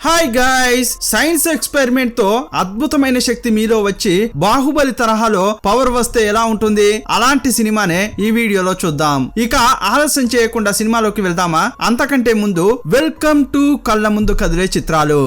Hi guys, science experiment తో అద్భుతమైన శక్తి మీలో వచ్చి బాహుబలి తరహాలో పవర్ వస్తే ఎలా ఉంటుంది? అలాంటి సినిమానే ఈ వీడియోలో చూద్దాం. ఇక ఆలస్యం చేయకుండా సినిమాలోకి వెళ్దామా? అంతకంటే ముందు వెల్కమ్ టు కళ్ళ ముందు కదిలే చిత్రాలు.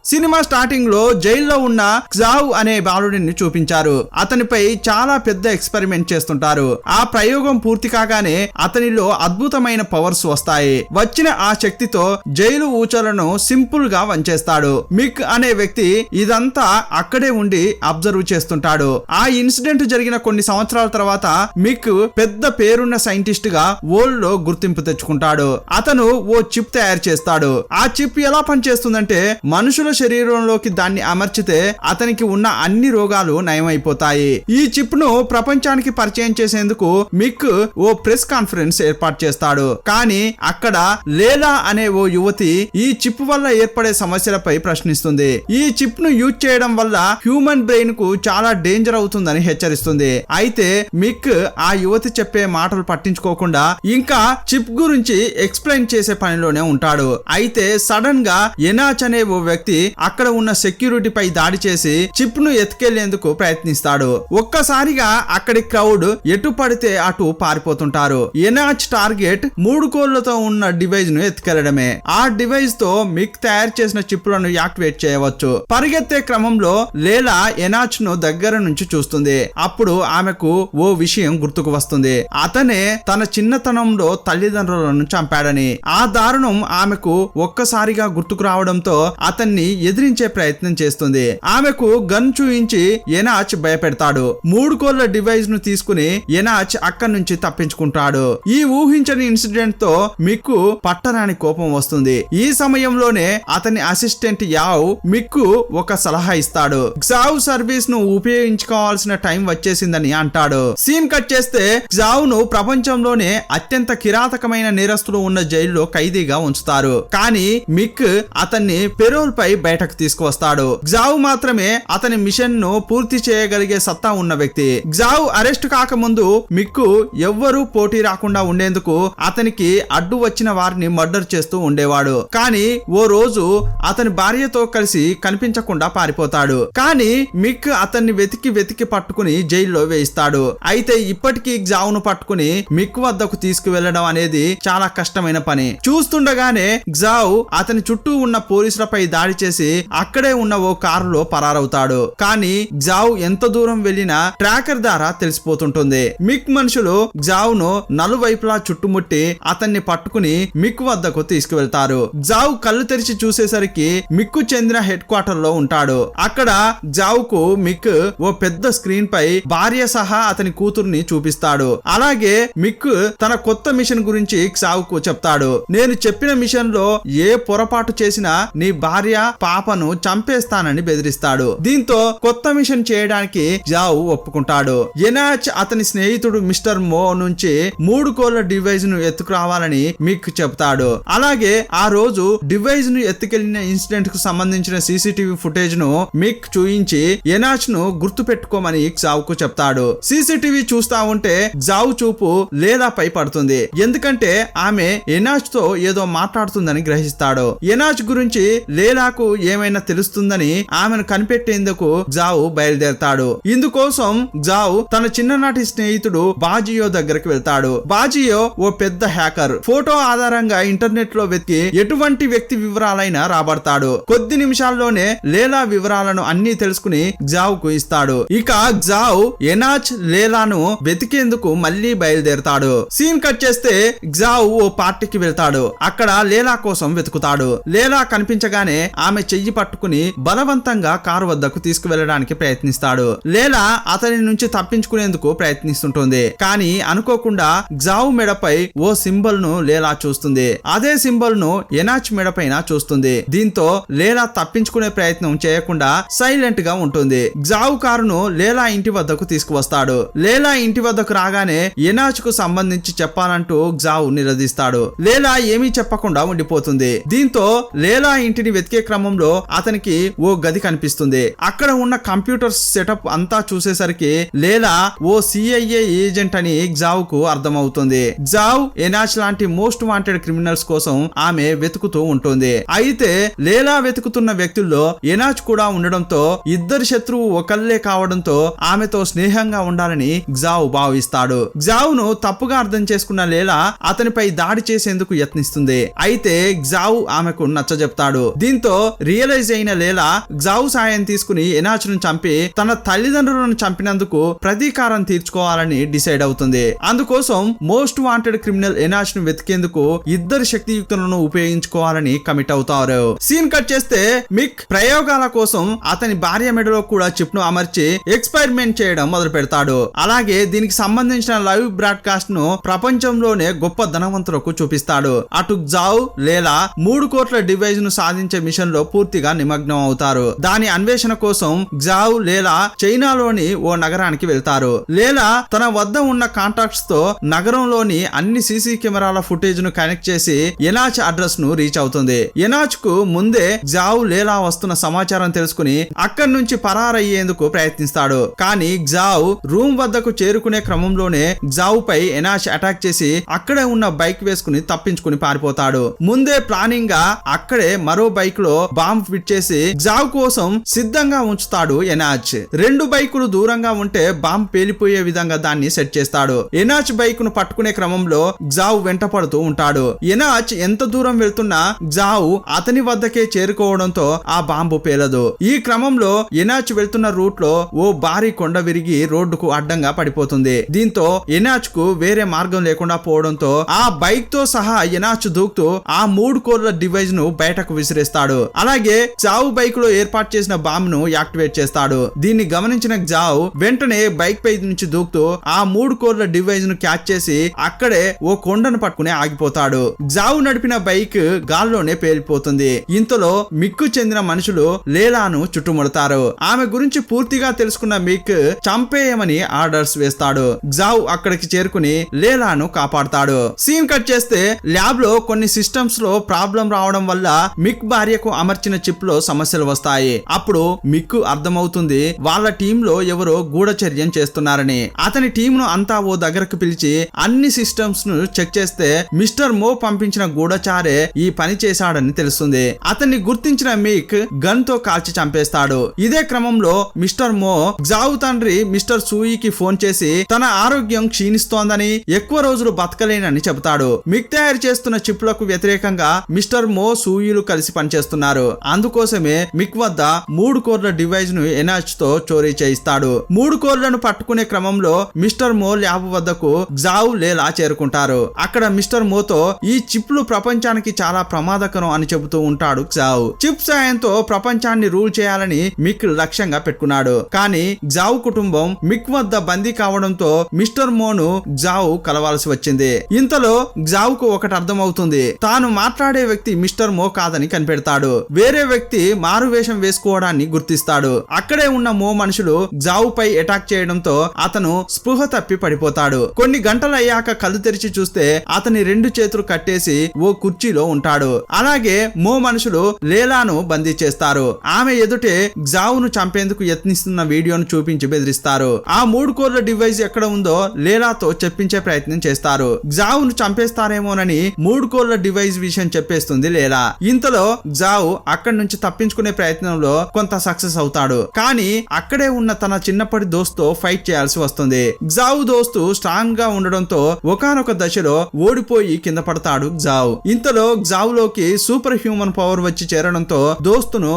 సినిమా స్టార్టింగ్ లో జైల్లో ఉన్న క్జావ్ అనే బాలుడిని చూపించారు. అతనిపై చాలా పెద్ద ఎక్స్పెరిమెంట్ చేస్తుంటారు. ఆ ప్రయోగం పూర్తి కాగానే అతనిలో అద్భుతమైన పవర్స్ వస్తాయి. వచ్చిన ఆ శక్తితో జైలు ఊచలను సింపుల్ గా వంచేస్తాడు. మిక్ అనే వ్యక్తి ఇదంతా అక్కడే ఉండి అబ్జర్వ్ చేస్తుంటాడు. ఆ ఇన్సిడెంట్ జరిగిన కొన్ని సంవత్సరాల తర్వాత మిక్ పెద్ద పేరున్న సైంటిస్ట్ గా వరల్డ్ లో గుర్తింపు తెచ్చుకుంటాడు. అతను ఓ చిప్ తయారు చేస్తాడు. ఆ చిప్ ఎలా పనిచేస్తుందంటే మనుషుల శరీరంలోకి దాన్ని అమర్చితే అతనికి ఉన్న అన్ని రోగాలు నయమైపోతాయి. ఈ చిప్ ను ప్రపంచానికి పరిచయం చేసేందుకు మిక్ ఓ ప్రెస్ కాన్ఫరెన్స్ ఏర్పాటు చేస్తాడు. కానీ అక్కడ లేలా అనే ఓ యువతి ఈ చిప్ వల్ల ఏర్పడే సమస్యలపై ప్రశ్నిస్తుంది. ఈ చిప్ ను యూజ్ చేయడం వల్ల హ్యూమన్ బ్రెయిన్ కు చాలా డేంజర్ అవుతుందని హెచ్చరిస్తుంది. అయితే మిక్ ఆ యువతి చెప్పే మాటలు పట్టించుకోకుండా ఇంకా చిప్ గురించి ఎక్స్ప్లెయిన్ చేసే పనిలోనే ఉంటాడు. అయితే సడన్ గా ఎనాచ్ అనే ఓ వ్యక్తి అక్కడ ఉన్న సెక్యూరిటీ పై దాడి చేసి చిప్ ను ఎత్తుకెళ్లేందుకు ప్రయత్నిస్తాడు. ఒక్కసారిగా అక్కడి క్రౌడ్ ఎటు పడితే అటు పారిపోతుంటారు. ఎనాచ్ టార్గెట్ 3 కోళ్లతో ఉన్న డివైస్ ను ఎత్తుకెళ్లడమే. ఆ డివైస్ తో మిక్ తయారు చేసిన చిప్ లను యాక్టివేట్ చేయవచ్చు. పరిగెత్తే క్రమంలో లేలా ఎనాచ్ ను దగ్గర నుంచి చూస్తుంది. అప్పుడు ఆమెకు ఓ విషయం గుర్తుకు వస్తుంది. అతనే తన చిన్నతనంలో తల్లిదండ్రులను చంపాడని. ఆ దారుణం ఆమెకు ఒక్కసారిగా గుర్తుకు రావడంతో అతన్ని ఎదిరించే ప్రయత్నం చేస్తుంది. ఆమెకు గన్ చూయించి ఎనాచ్ భయపెడతాడు. 3 కోళ్ల డివైస్ ను తీసుకుని ఎనాచ్ అక్కడి నుంచి తప్పించుకుంటాడు. ఈ ఊహించని ఇన్సిడెంట్ తో మిక్కు పట్టరాని కోపం వస్తుంది. ఈ సమయంలోనే అతని అసిస్టెంట్ యావ్ మిక్కు ఒక సలహా ఇస్తాడు. క్జావ్ సర్వీస్ ను ఉపయోగించుకోవాల్సిన టైం వచ్చేసిందని అంటాడు. సీన్ కట్ చేస్తే క్జావ్ ను ప్రపంచంలోనే అత్యంత కిరాతకమైన నేరస్తులు ఉన్న జైల్లో ఖైదీగా ఉంచుతారు. కానీ మిక్ అతన్ని పెరోల్ పై బయటకు తీసుకువస్తాడు. క్జావ్ మాత్రమే అతని మిషన్ ను పూర్తి చేయగలిగే సత్తా ఉన్న వ్యక్తి. క్జావ్ అరెస్ట్ కాకముందు మిక్కు ఎవ్వరూ పోటీ రాకుండా ఉండేందుకు అతనికి అడ్డు వచ్చిన వారిని మర్డర్ చేస్తూ ఉండేవాడు. కానీ ఓ రోజు అతని భార్యతో కలిసి కనిపించకుండా పారిపోతాడు. కానీ మిక్ అతన్ని వెతికి పట్టుకుని జైల్లో వేయిస్తాడు. అయితే ఇప్పటికీ క్జావ్ ను పట్టుకుని మిక్ వద్దకు తీసుకువెళ్లడం అనేది చాలా కష్టమైన పని. చూస్తుండగానే క్జావ్ అతని చుట్టూ ఉన్న పోలీసులపై దాడి చేసి అక్కడే ఉన్న ఓ కారులో పరారవుతాడు. కానీ క్జావ్ ఎంత దూరం వెళ్లినా ట్రాకర్ ద్వారా తెలిసిపోతుంటుంది. మిక్ మనుషులు క్జావ్ ను నలువైపులా చుట్టుముట్టి అతన్ని పట్టుకుని మిక్ వద్దకు తీసుకువెళ్తారు. క్జావ్ కళ్ళు తెరిచి చూసేసరికి మిక్కు చెందిన హెడ్ క్వార్టర్ లో ఉంటాడు. అక్కడ క్జావ్ కు మిక్ ఓ పెద్ద స్క్రీన్ పై భార్య సహా అతని కూతుర్ని చూపిస్తాడు. అలాగే మిక్ తన కొత్త మిషన్ గురించి క్జావ్ కు చెప్తాడు. నేను చెప్పిన మిషన్ లో ఏ పొరపాటు చేసినా నీ భార్య పాపను చంపేస్తానని బెదిరిస్తాడు. దీంతో కొత్త మిషన్ చేయడానికి క్జావ్ ఒప్పుకుంటాడు. ఎనాచ్ అతని స్నేహితుడు మిస్టర్ మో నుంచి 3 కోళ్ల డివైస్ ను ఎత్తుకురావాలని మిక్ చెప్తాడు. అలాగే ఆ రోజు డివైస్ ను ఎత్తుకెళ్లిన ఇన్సిడెంట్ కు సంబంధించిన సీసీటీవీ ఫుటేజ్ ను మిక్ చూయించి ఎనాచ్ ను గుర్తు పెట్టుకోమని క్జావ్ కు చెప్తాడు. సీసీటీవీ చూస్తా ఉంటే క్జావ్ చూపు లేలా పై పడుతుంది. ఎందుకంటే ఆమె ఎనాచ్ తో ఏదో మాట్లాడుతుందని గ్రహిస్తాడు. ఎనాచ్ గురించి లేలాకు ఏమైనా తెలుస్తుందని ఆమెను కనిపెట్టేందుకు క్జావ్ బయలుదేరతాడు. ఇందుకోసం క్జావ్ తన చిన్ననాటి స్నేహితుడు బాజియో దగ్గరికి వెళ్తాడు. బాజియో ఓ పెద్ద హ్యాకర్. ఫోటో ఆధారంగా ఇంటర్నెట్ లో వెతికి ఎటువంటి వ్యక్తి వివరాలైనా రాబడతాడు. కొద్ది నిమిషాల్లోనే లేలా వివరాలను అన్ని తెలుసుకుని క్జావ్ కు ఇస్తాడు. ఇక క్జావ్ ఎనాచ్ లేలాను వెతికేందుకు మళ్లీ బయలుదేరతాడు. సీన్ కట్ చేస్తే క్జావ్ ఓ పార్టీకి వెళ్తాడు. అక్కడ లేలా కోసం వెతుకుతాడు. లేలా కనిపించగానే ఆమె చెయ్యి పట్టుకుని బలవంతంగా కారు వద్దకు తీసుకువెళ్ళడానికి ప్రయత్నిస్తాడు. లేలా అతని నుంచి తప్పించుకునేందుకు ప్రయత్నిస్తుంటుంది. కానీ అనుకోకుండా క్జావ్ మెడపై ఓ సింబల్ ను లేలా చూస్తుంది. అదే సింబల్ ను ఎనాచ్ మెడపైన చూస్తుంది. దీంతో లేలా తప్పించుకునే ప్రయత్నం చేయకుండా సైలెంట్ గా ఉంటుంది. క్జావ్ కారును లేలా ఇంటి వద్దకు తీసుకువస్తాడు. లేలా ఇంటి వద్దకు రాగానే ఎనాచ్ కు సంబంధించి చెప్పాలంటూ క్జావ్ నిలదీస్తాడు. లేలా ఏమీ చెప్పకుండా ఉండిపోతుంది. దీంతో లేలా ఇంటిని వెతికే క్రమంలో క్రమంలో అతనికి ఓ గది కనిపిస్తుంది. అక్కడ ఉన్న కంప్యూటర్ సెటప్ అంతా చూసేసరికి లేలా ఓ CIA ఏజెంట్ అని గ్జావ్కు అర్థమవుతుంది. గ్జావ్ ఎనాచ్ లాంటి మోస్ట్ వాంటెడ్ క్రిమినల్స్ కోసం ఆమె వెతుకుతూ ఉంటుంది. అయితే లేలా వెతుకుతున్న వ్యక్తుల్లో ఎనాచ్ కూడా ఉండడంతో ఇద్దరు శత్రువు ఒకళ్ళే కావడంతో ఆమెతో స్నేహంగా ఉండాలని గ్జావ్ భావిస్తాడు. గ్జావ్ ను తప్పుగా అర్థం చేసుకున్న లేలా అతనిపై దాడి చేసేందుకు యత్నిస్తుంది. అయితే గ్జావ్ ఆమెకు నచ్చజెప్తాడు. దీంతో రియలైజ్ అయిన లేలా గ్జావ్ సాయం తీసుకుని ఎనాచ్ ను చంపి తన తల్లిదండ్రులను చంపినందుకు ప్రతీకారం తీర్చుకోవాలని డిసైడ్ అవుతుంది. అందుకోసం మోస్ట్ వాంటెడ్ క్రిమినల్ ఎనాచ్ ను వెతికేందుకు ఇద్దరు శక్తియుక్తులను ఉపయోగించుకోవాలని కమిట్ అవుతారు. సీన్ కట్ చేస్తే మిక్ ప్రయోగాల కోసం అతని భార్య మెడలో కూడా చిప్ ను అమర్చి ఎక్స్పెరిమెంట్ చేయడం మొదలు పెడతాడు. అలాగే దీనికి సంబంధించిన లైవ్ బ్రాడ్కాస్ట్ ను ప్రపంచంలోనే గొప్ప ధనవంతులకు చూపిస్తాడు. అటు గ్జావ్ లేలా 3 కోట్ల డివైస్ ను సాధించే మిషన్ లో పూర్తిగా నిమగ్నం అవుతారు. దాని అన్వేషణ కోసం గ్జావ్ లేలా చైనాలోని ఓ నగరానికి వెళ్తారు. లేలా తన వద్ద ఉన్న కాంటాక్ట్స్ తో నగరంలోని అన్ని సీసీ కెమెరాల ఫుటేజ్ ను కనెక్ట్ చేసి ఎనాచ్ అడ్రస్ ను రీచ్ అవుతుంది. ఎనాచ్ కు ముందే గ్జావ్ లేలా వస్తున్న సమాచారం తెలుసుకుని అక్కడి నుంచి పరారయ్యేందుకు ప్రయత్నిస్తాడు. కానీ గ్జావ్ రూమ్ వద్దకు చేరుకునే క్రమంలోనే గ్జావ్ పై ఎనాచ్ అటాక్ చేసి అక్కడే ఉన్న బైక్ వేసుకుని తప్పించుకుని పారిపోతాడు. ముందే ప్లానింగ్ గా అక్కడే మరో బైక్ లో బాంబ్ ఫిట్ చేసి గ్జావ్ కోసం సిద్ధంగా ఉంచుతాడు ఎనాచ్. 2 బైకులు దూరంగా ఉంటే బాంబ్ పేలిపోయే విధంగా దాన్ని సెట్ చేస్తాడు. ఎనాచ్ బైక్ ను పట్టుకునే క్రమంలో గ్జావ్ వెంట పడుతూ ఉంటాడు. ఎనాచ్ ఎంత దూరం వెళ్తున్నా గ్జావ్ అతని వద్దకే చేరుకోవడంతో ఆ బాంబు పేలదు. ఈ క్రమంలో ఎనాచ్ వెళ్తున్న రూట్ లో ఓ భారీ కొండ విరిగి రోడ్డుకు అడ్డంగా పడిపోతుంది. దీంతో ఎనాచ్ కు వేరే మార్గం లేకుండా పోవడంతో ఆ బైక్ తో సహా ఎనాచ్ దూకుతూ ఆ 3 కోర్ల డివైస్ ను బయటకు విసిరేస్తాడు. అలాగే గ్జావ్ బైక్ లో ఏర్పాటు చేసిన బాంబ్ ను యాక్టివేట్ చేస్తాడు. దీన్ని గమనించిన గ్జావ్ వెంటనే బైక్ పై నుంచి దూకుతూ ఆ 3 కోర్ల డివైస్ ను క్యాచ్ చేసి అక్కడే ఓ కొండను పట్టుకుని ఆగిపోతాడు. గ్జావ్ నడిపిన బైక్ గాల్లోనే పేలిపోతుంది. ఇంతలో మిక్కు చెందిన మనుషులు లేలాను చుట్టుముడతారు. ఆమె గురించి పూర్తిగా తెలుసుకున్న మిక్ చంపేయమని ఆర్డర్స్ వేస్తాడు. గ్జావ్ అక్కడికి చేరుకుని లేలాను కాపాడతాడు. సీన్ కట్ చేస్తే ల్యాబ్ లో కొన్ని సిస్టమ్స్ లో ప్రాబ్లం రావడం వల్ల మిక్ భార్యకు అమర్చిన చిప్ లో సమస్యలు వస్తాయి. అప్పుడు మిక్కు అర్థమవుతుంది వాళ్ళ టీమ్ లో ఎవరో గూఢచర్యం చేస్తున్నారని. అతని టీమ్ ను అంతా ఓ దగ్గరకు పిలిచి అన్ని సిస్టమ్స్ ను చెక్ చేస్తే మిస్టర్ మో పంపించిన గూఢచారే ఈ పని చేశాడని తెలుస్తుంది. అతన్ని గుర్తించిన మిక్ గన్ తో కాల్చి చంపేస్తాడు. ఇదే క్రమంలో మిస్టర్ మో గ్జావ్ తండ్రి మిస్టర్ సూయికి ఫోన్ చేసి తన ఆరోగ్యం క్షీణిస్తోందని ఎక్కువ రోజులు బతకలేనని చెబుతాడు. మిక్ తయారు చేస్తున్న చిప్లకు వ్యతిరేకంగా మిస్టర్ మో సూయిలు కలిసి పనిచేస్తున్నారు. అందుకోసమే మిక్ వద్ద 3 కోర్ల డివైస్ ను ఎనాచ్ తో చోరీ చేయిస్తాడు. 3 కోర్లను పట్టుకునే క్రమంలో మిస్టర్ మో ల్యాబ్ వద్దకు గ్జావ్ లేలా చేరుకుంటారు. అక్కడ మిస్టర్ మోతో ఈ చిప్లు ప్రపంచానికి చాలా ప్రమాదకరం అని చెబుతూ ఉంటాడు గ్జావ్. చిప్ సాయంతో ప్రపంచాన్ని రూల్ చేయాలని మిక్ లక్ష్యంగా పెట్టుకున్నాడు. కానీ గ్జావ్ కుటుంబం మిక్ వద్ద బందీ కావడంతో మిస్టర్ మోను గ్జావ్ కలవాల్సి వచ్చింది. ఇంతలో గ్జావ్ కు ఒకటి అర్థమవుతుంది. తాను మాట్లాడే వ్యక్తి మిస్టర్ మో కాదని కనిపెడతాడు. వేరే వ్యక్తి మారు వేషం వేసుకోవడాన్ని గుర్తిస్తాడు. అక్కడే ఉన్న మో మనుషులు గ్జావ్ పై అటాక్ చేయడంతో అతను స్పృహ తప్పి పడిపోతాడు. కొన్ని గంటలు అయ్యాక కళ్ళు తెరిచి చూస్తే అతని 2 చేతులు కట్టేసి ఓ కుర్చీలో ఉంటాడు. అలాగే మో మనుషులు లేలాను బందీ చేస్తారు. ఆమె ఎదుటే గ్జావ్ ను చంపేందుకు యత్నిస్తున్న వీడియోను చూపించి బెదిరిస్తారు. ఆ 3 కోర్ల డివైస్ ఎక్కడ ఉందో లేలాతో చెప్పించే ప్రయత్నం చేస్తారు. గ్జావ్ ను చంపేస్తారేమోనని 3 కోర్ల డివైస్ విషయం చెప్పేస్తుంది లేలా. ఇంతలో గ్జావ్ అక్కడి నుంచి తప్పించుకునే ప్రయత్నంలో కొంత సక్సెస్ అవుతాడు. కానీ అక్కడే ఉన్న తన చిన్నప్పటి దోస్తుతో ఫైట్ చేయాల్సి వస్తుంది. గ్జావ్ దోస్తు స్ట్రాంగ్ గా ఉండడంతో ఒకానొక దశలో ఓడిపోయి కింద పడతాడు గ్జావ్. ఇంతలో గ్జావ్ లోకి సూపర్ హ్యూమన్ పవర్ వచ్చి చేరడంతో దోస్తును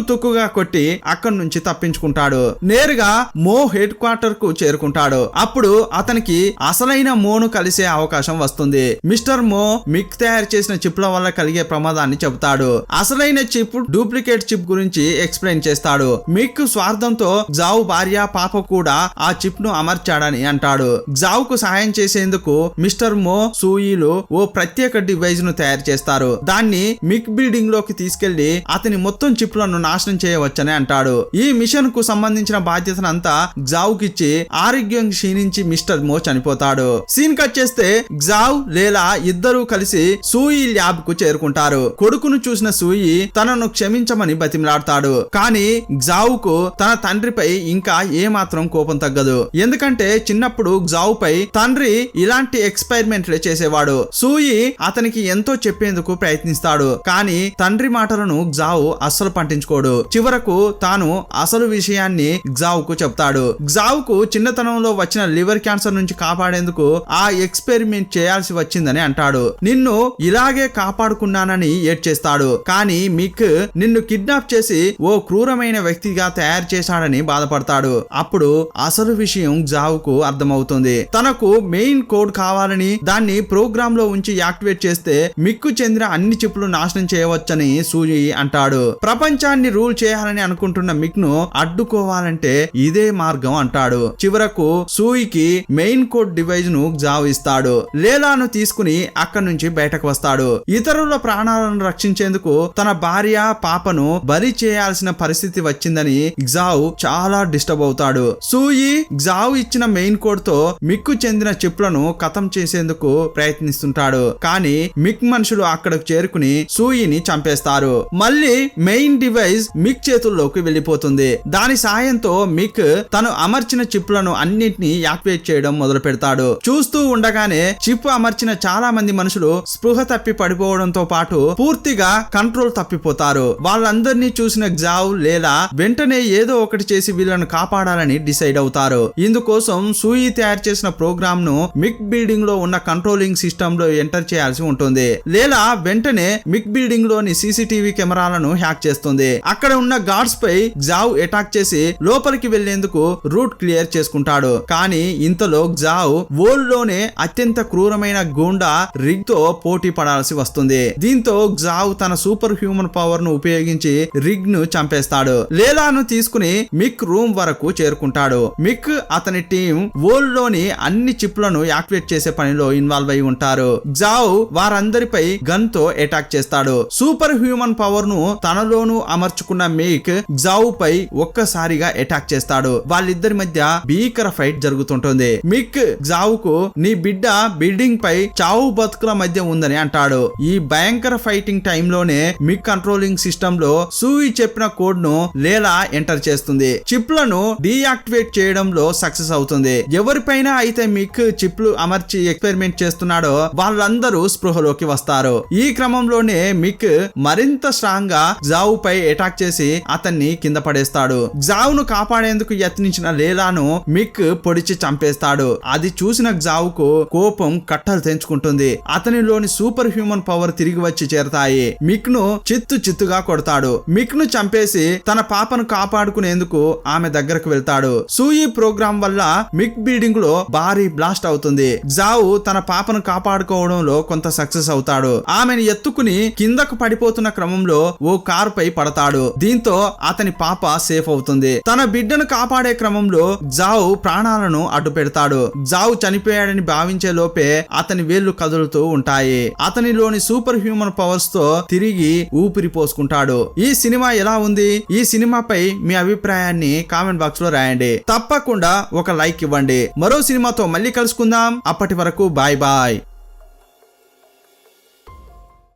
తుక్కుగా కొట్టి అక్కడి నుంచి తప్పించుకుంటాడు. నేరుగా మో హెడ్ క్వార్టర్ కు చేరుకుంటాడు. అప్పుడు అతనికి అసలైన మోను కలిసే అవకాశం వస్తుంది. మిస్టర్ మో మిక్ తయారు చేసిన చిప్ల వల్ల కలిగే ప్రమాదాన్ని చెబుతాడు. అసలైన చిప్ డూప్లికేట్ చిప్ గురించి ఎక్స్ప్లెయిన్ చేస్తాడు. మిక్ స్వార్థంతో గ్జావ్ భార్య పాప కూడా ఆ చిప్ ను అమర్చాడని అంటాడు. గ్జావ్ కు సహాయం చేసేందుకు మిస్టర్ మో సూయిలు ఓ ప్రత్యేక డివైస్ ను తయారు చేస్తారు. దాన్ని మిక్ బిల్డింగ్ లోకి తీసుకెళ్లి అతని మొత్తం చిప్లను నాశనం చేయవచ్చని అంటాడు. ఈ మిషన్ కు సంబంధించిన బాధ్యతనంతా గ్జావ్ కిచ్చి ఆరోగ్యం క్షీణించి మిస్టర్ మో చనిపోతాడు. సీన్ కట్ చేస్తే గ్జావ్ లేలా ఇద్దరూ కలిసి సూయి ల్యాబ్ కు చేరుకుంటారు. కొడుకును చూసిన సూయి తనను క్షమించమని బతిమిలాడతాడు. కానీ గ్జావుకు తన తండ్రిపై ఇంకా ఏమాత్రం కోపం తగ్గదు. ఎందుకంటే చిన్నప్పుడు గ్జావుపై తండ్రి ఇలాంటి ఎక్స్పెరిమెంట్లే చేసేవాడు. సూయి అతనికి ఎంతో చెప్పేందుకు ప్రయత్నిస్తాడు. కానీ తండ్రి మాటలను గ్జావు అస్సలు పట్టించుకోడు. చివరకు తాను అసలు విషయాన్ని గ్జావుకు చెప్తాడు. గ్జావుకు చిన్నతనంలో వచ్చిన లివర్ క్యాన్సర్ నుంచి కాపాడేందుకు ఆ ఎక్స్పెరిమెంట్ చేయాల్సి వచ్చిందని అంటాడు. నిన్ను ఇలాగే కాపాడుకున్నానని ఏడ్చేస్తాడు. కానీ మిక్ నిన్ను కిడ్నాప్ చేసి ఓ క్రూరమైన వ్యక్తిగా తయారు చేశాడని బాధపడతాడు. అప్పుడు అసలు విషయం గ్జావుకు అర్థమవుతుంది. తనకు మెయిన్ కోడ్ కావాలని దాన్ని ప్రోగ్రామ్ లో ఉంచి యాక్టివేట్ చేస్తే మిక్కు చెందిన అన్ని చిప్లు నాశనం చేయవచ్చని సూయి అంటాడు. ప్రపంచాన్ని రూల్ చేయాలని అనుకుంటున్న మిక్ ను అడ్డుకోవాలంటే ఇదే మార్గం అంటాడు. చివరకు సూయికి మెయిన్ కోడ్ డివైస్ ను గ్జావ్ ఇస్తాడు. లేలాను తీసుకుని అక్కడి నుంచి బయటకు వస్తాడు. ఇతరుల ప్రాణాలను రక్షించేందుకు తన భార్య పాపను బలి చేయాల్సిన పరిస్థితి వచ్చిందని గ్జావ్ చాలా డిస్టర్బ్ అవుతాడు. సూయి గ్జావ్ ఇచ్చిన మెయిన్ కోడ్ తో మిక్కు చెందిన చిప్లను ఖతం చేసేందుకు ప్రయత్నిస్తుంటాడు. కానీ మిక్ మనుషులు అక్కడకు చేరుకుని సూయిని చంపేస్తారు. మళ్ళీ మెయిన్ డివైస్ మిక్ చేతుల్లోకి వెళ్ళిపోతుంది. దాని సాయంతో మిక్ తను అమర్చిన చిప్లను అన్నింటినీ యాక్టివేట్ చేయడం మొదలు పెడతాడు. చూస్తూ ఉండగానే చిప్ అమర్చిన చాలా మంది మనుషులు స్పృహ తప్పి పడిపోవడంతో పాటు పూర్తిగా కంట్రోల్ తప్పిపోతారు. వాళ్ళందరినీ చూసిన గ్జావ్ లేలా వెంటనే ఏదో ఒకటి చేసి వీళ్ళను కాపాడాలని డిసైడ్ అవుతారు. ఇందుకోసం సూయి తయారు చేసిన ప్రోగ్రామ్ ను మిక్ బిల్డింగ్ లో ఉన్న కంట్రోలింగ్ సిస్టమ్ లో ఎంటర్ చేయాల్సి ఉంటుంది. లేలా వెంటనే మిక్ బిల్డింగ్ లోని సీసీటీవీ కెమెరాలను హ్యాక్ చేస్తుంది. అక్కడ ఉన్న గార్డ్స్ పై గ్జావ్ అటాక్ చేసి లోపలికి వెళ్లేందుకు రూట్ క్లియర్ చేసుకుంటాడు. కానీ ఇంతలో గ్జావ్ వరల్డ్ లోనే అత్యంత క్రూరమైన గూండా రిగ్ తో పోటీ పడాల్సి వస్తుంది. దీంతో గ్జావ్ తన సూపర్ హ్యూమన్ పవర్ ను ఉపయోగించి రిగ్ ను చంపేస్తాడు. లేలాను తీసుకుని మిక్ రూమ్ వరకు చేరుకుంటాడు. మిక్ అతని టీం వరల్డ్ లోని అన్ని చిప్లను యాక్టివేట్ చేసే పనిలో ఇన్వాల్వ్ అయి ఉంటారు. గ్జావ్ వారందరిపై గన్ తో అటాక్ చేస్తాడు. సూపర్ హ్యూమన్ పవర్ ను తనలోనూ అమర్చుకున్న మిక్ గ్జావ్ పై ఒక్కసారిగా అటాక్ చేస్తాడు. వాళ్ళిద్దరి మధ్య భీకర ఫైట్ జరుగుతుంటుంది. మిక్ గ్జావ్ కు నీ బిడ్డ బిల్డింగ్ పై చావు బతుకుల మధ్య ఉందని అంటాడు. ఈ భయంకర ఫైటింగ్ టైంలోనే మిక్ కంట్రోలింగ్ సిస్టమ్ లో సూయి చెప్పిన కోడ్ ను లేలా ఎంటర్ చేస్తుంది. చిప్లను డీయాక్టివేట్ చేయడంలో సక్సెస్ అవుతుంది. ఎవరిపైన అయితే మిక్ చిప్లు అమర్చి ఎక్స్పెరిమెంట్ చేస్తున్నాడో వాళ్ళందరూ స్పృహలోకి వస్తారు. ఈ క్రమంలోనే మిక్ మరింత స్ట్రాంగ్ గా గ్జావ్ పై అటాక్ చేసి అతన్ని కింద పడేస్తాడు. గ్జావ్ ను కాపాడేందుకు యత్నించిన లేలాను మిక్ పొడిచి చంపేస్తాడు. అది చూసిన గ్జావ్ కు కోపం కట్టలు తెంచుకుంటుంది. అతనిలోని సూపర్ హ్యూమన్ పవర్ తిరిగి వచ్చి చేరతాయి. మిక్ ను చిత్తుగా కొడతాడు. మిక్ ను చంపేసి తన పాపను కాపాడుకునేందుకు ఆమె దగ్గరకు వెళ్తాడు. సూయి ప్రోగ్రామ్ వల్ల మిక్ బిల్డింగ్ లో భారీ బ్లాస్ట్ అవుతుంది. గ్జావ్ తన పాపను కాపాడుకోవడంలో కొంత సక్సెస్ అవుతాడు. ఆమెను ఎత్తుకుని కిందకు పడిపోతున్న క్రమంలో ఓ కారు పై పడతాడు. దీంతో అతని పాప సేఫ్ అవుతుంది. తన బిడ్డను కాపాడే క్రమంలో గ్జావ్ ప్రాణాలను అడ్డు పెడతాడు. గ్జావ్ చనిపోయాడని భావించే లోపే అతని వేళ్లు కదులుతూ ఉంటాయి. అతనిలోని సూపర్ హ్యూమన్ పవర్స్ తో తిరిగి ఊపిరి పోసుకుంటాడు. ఈ సినిమా ఎలా ఉంది? ఈ సినిమాపై మీ అభిప్రాయాన్ని కామెంట్ బాక్స్ లో రాయండి. తప్పకుండా ఒక లైక్ ఇవ్వండి. మరో సినిమాతో మళ్ళీ కలుసుకుందాం. అప్పటి వరకు బాయ్ బాయ్.